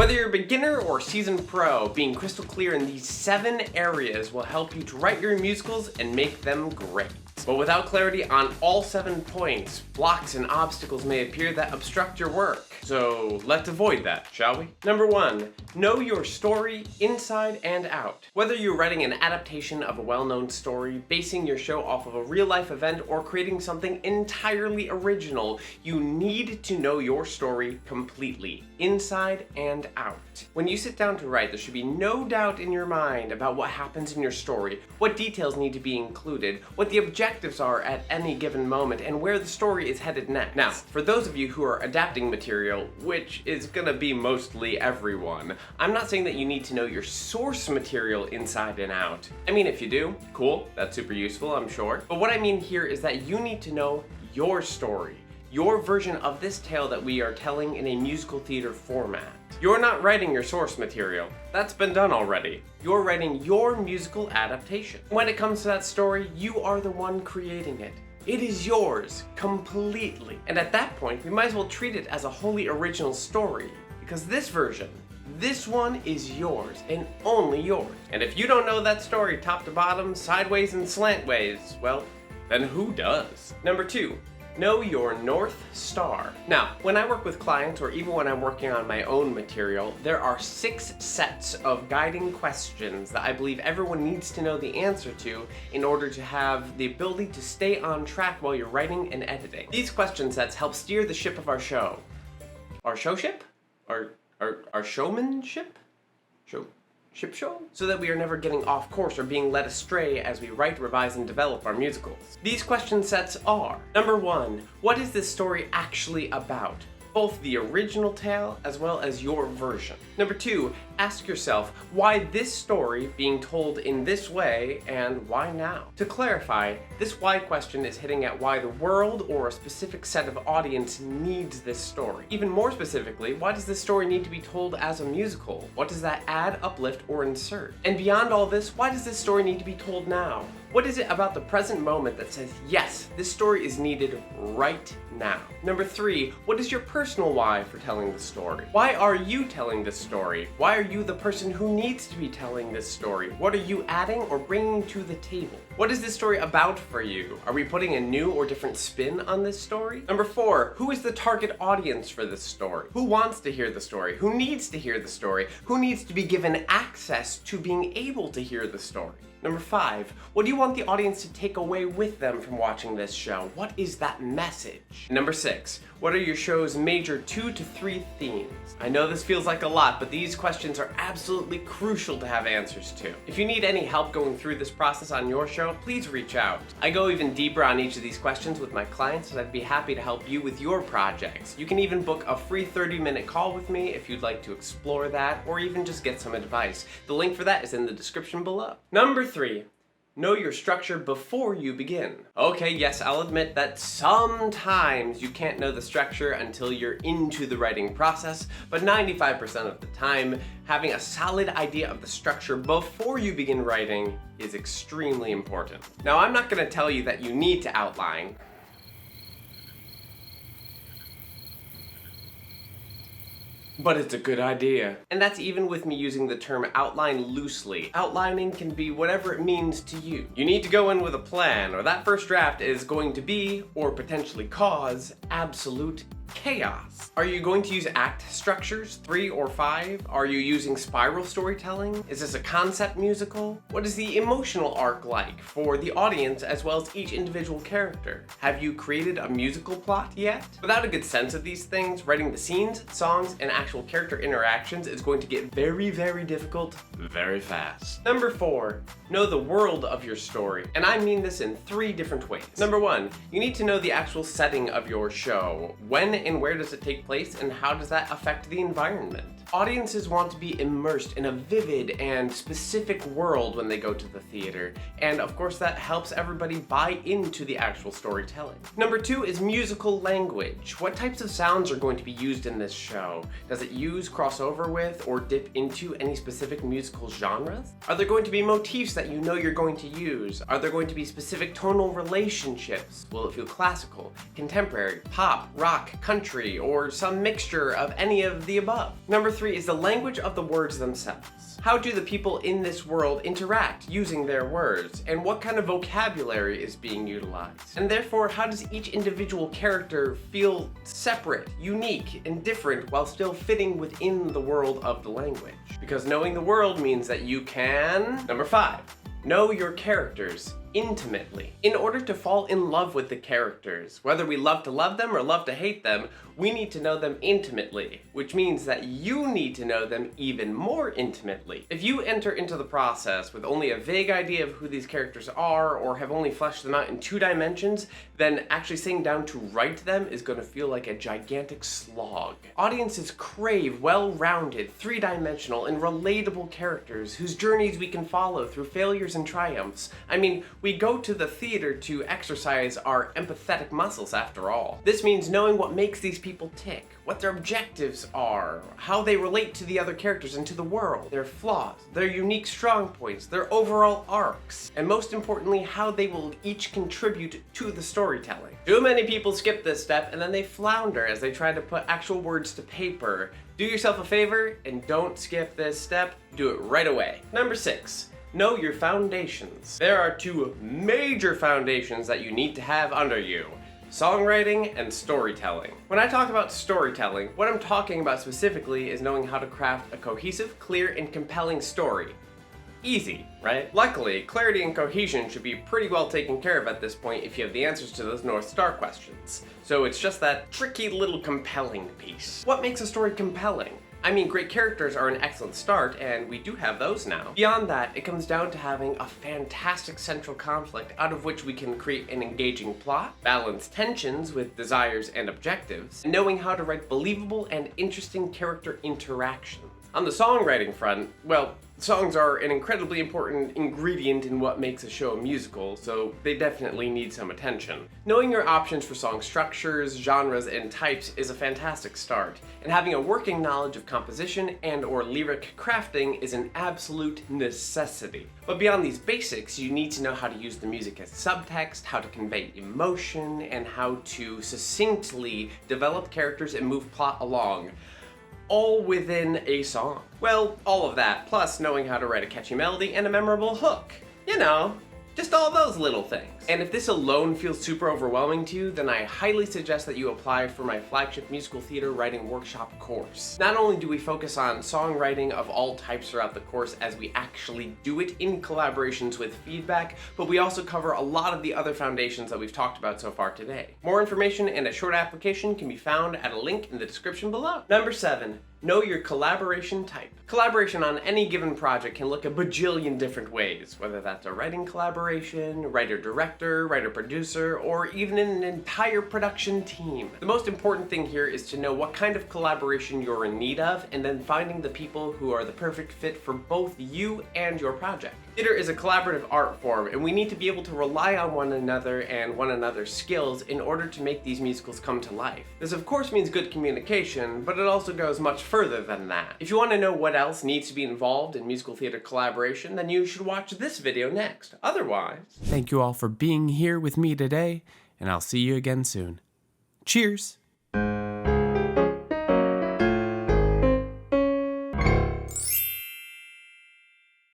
Whether you're a beginner or seasoned pro, being crystal clear in these 7 areas will help you to write your musicals and make them great. But without clarity on all 7 points, blocks and obstacles may appear that obstruct your work. So let's avoid that, shall we? Number 1, know your story inside and out. Whether you're writing an adaptation of a well-known story, basing your show off of a real-life event, or creating something entirely original, you need to know your story completely, inside and out. When you sit down to write, there should be no doubt in your mind about what happens in your story, what details need to be included, what the objectives are at any given moment, and where the story is headed next. Now, for those of you who are adapting material, which is gonna be mostly everyone, I'm not saying that you need to know your source material inside and out. I mean, if you do, cool, that's super useful, I'm sure. But what I mean here is that you need to know your story, your version of this tale that we are telling in a musical theater format. You're not writing your source material. That's been done already. You're writing your musical adaptation. When it comes to that story, you are the one creating it. It is yours, completely. And at that point, we might as well treat it as a wholly original story, because this version, this one is yours, and only yours. And if you don't know that story top to bottom, sideways and slantways, well, then who does? Number 2, know your North Star. Now, when I work with clients, or even when I'm working on my own material, there are 6 sets of guiding questions that I believe everyone needs to know the answer to in order to have the ability to stay on track while you're writing and editing. These question sets help steer the ship of our show. Our showship? Our showmanship? Ship show? So that we are never getting off course or being led astray as we write, revise, and develop our musicals. These question sets are: number 1, what is this story actually about? Both the original tale as well as your version. Number 2, ask yourself why this story being told in this way and why now? To clarify, this why question is hitting at why the world or a specific set of audience needs this story. Even more specifically, why does this story need to be told as a musical? What does that add, uplift, or insert? And beyond all this, why does this story need to be told now? What is it about the present moment that says, yes, this story is needed right now? Number 3, what is your personal why for telling the story? Why are you telling this story? Why are you the person who needs to be telling this story? What are you adding or bringing to the table? What is this story about for you? Are we putting a new or different spin on this story? Number 4, who is the target audience for this story? Who wants to hear the story? Who needs to hear the story? Who needs to be given access to being able to hear the story? Number 5, what do you want the audience to take away with them from watching this show? What is that message? Number 6, what are your show's major 2 to 3 themes? I know this feels like a lot, but these questions are absolutely crucial to have answers to. If you need any help going through this process on your show, please reach out. I go even deeper on each of these questions with my clients, and I'd be happy to help you with your projects. You can even book a free 30-minute call with me if you'd like to explore that, or even just get some advice. The link for that is in the description below. Number 3, know your structure before you begin. Okay, yes, I'll admit that sometimes you can't know the structure until you're into the writing process, but 95% of the time, having a solid idea of the structure before you begin writing is extremely important. Now, I'm not gonna tell you that you need to outline, but it's a good idea. And that's even with me using the term outline loosely. Outlining can be whatever it means to you. You need to go in with a plan, or that first draft is going to be, or potentially cause, absolute chaos. Are you going to use act structures, 3 or 5? Are you using spiral storytelling? Is this a concept musical? What is the emotional arc like for the audience as well as each individual character? Have you created a musical plot yet? Without a good sense of these things, writing the scenes, songs, and actual character interactions is going to get very, very difficult very fast. Number 4, know the world of your story. And I mean this in 3 different ways. Number 1, you need to know the actual setting of your show. When and where does it take place, and how does that affect the environment? Audiences want to be immersed in a vivid and specific world when they go to the theater, and of course that helps everybody buy into the actual storytelling. Number 2 is musical language. What types of sounds are going to be used in this show? Does it use, crossover with, or dip into any specific musical genres? Are there going to be motifs that you know you're going to use? Are there going to be specific tonal relationships? Will it feel classical, contemporary, pop, rock, country, or some mixture of any of the above? Number 3 3 is the language of the words themselves. How do the people in this world interact using their words, and what kind of vocabulary is being utilized? And therefore, how does each individual character feel separate, unique, and different while still fitting within the world of the language? Because knowing the world means that you can... Number 5. Know your characters intimately. In order to fall in love with the characters, whether we love to love them or love to hate them, we need to know them intimately, which means that you need to know them even more intimately. If you enter into the process with only a vague idea of who these characters are or have only fleshed them out in 2 dimensions, then actually sitting down to write them is going to feel like a gigantic slog. Audiences crave well-rounded, 3-dimensional, and relatable characters whose journeys we can follow through failures and triumphs. I mean, we go to the theater to exercise our empathetic muscles after all. This means knowing what makes these people tick, what their objectives are, how they relate to the other characters and to the world, their flaws, their unique strong points, their overall arcs, and most importantly, how they will each contribute to the storytelling. Too many people skip this step and then they flounder as they try to put actual words to paper. Do yourself a favor and don't skip this step, do it right away. Number 6. Know your foundations. There are 2 major foundations that you need to have under you: songwriting and storytelling. When I talk about storytelling, what I'm talking about specifically is knowing how to craft a cohesive, clear, and compelling story. Easy, right? Luckily, clarity and cohesion should be pretty well taken care of at this point if you have the answers to those North Star questions. So it's just that tricky little compelling piece. What makes a story compelling? I mean, great characters are an excellent start, and we do have those now. Beyond that, it comes down to having a fantastic central conflict out of which we can create an engaging plot, balance tensions with desires and objectives, and knowing how to write believable and interesting character interactions. On the songwriting front, well, songs are an incredibly important ingredient in what makes a show a musical, so they definitely need some attention. Knowing your options for song structures, genres, and types is a fantastic start, and having a working knowledge of composition and/or lyric crafting is an absolute necessity. But beyond these basics, you need to know how to use the music as subtext, how to convey emotion, and how to succinctly develop characters and move plot along, all within a song. Well, all of that, plus knowing how to write a catchy melody and a memorable hook. You know, just all those little things. And if this alone feels super overwhelming to you, then I highly suggest that you apply for my Flagship Musical Theater Writing Workshop course. Not only do we focus on songwriting of all types throughout the course as we actually do it in collaborations with feedback, but we also cover a lot of the other foundations that we've talked about so far today. More information and a short application can be found at a link in the description below. Number 7. Know your collaboration type. Collaboration on any given project can look a bajillion different ways, whether that's a writing collaboration, writer-director, writer-producer, or even an entire production team. The most important thing here is to know what kind of collaboration you're in need of, and then finding the people who are the perfect fit for both you and your project. Theater is a collaborative art form, and we need to be able to rely on one another and one another's skills in order to make these musicals come to life. This of course means good communication, but it also goes much further than that. If you want to know what else needs to be involved in musical theater collaboration, then you should watch this video next. Otherwise, thank you all for being here with me today, and I'll see you again soon. Cheers!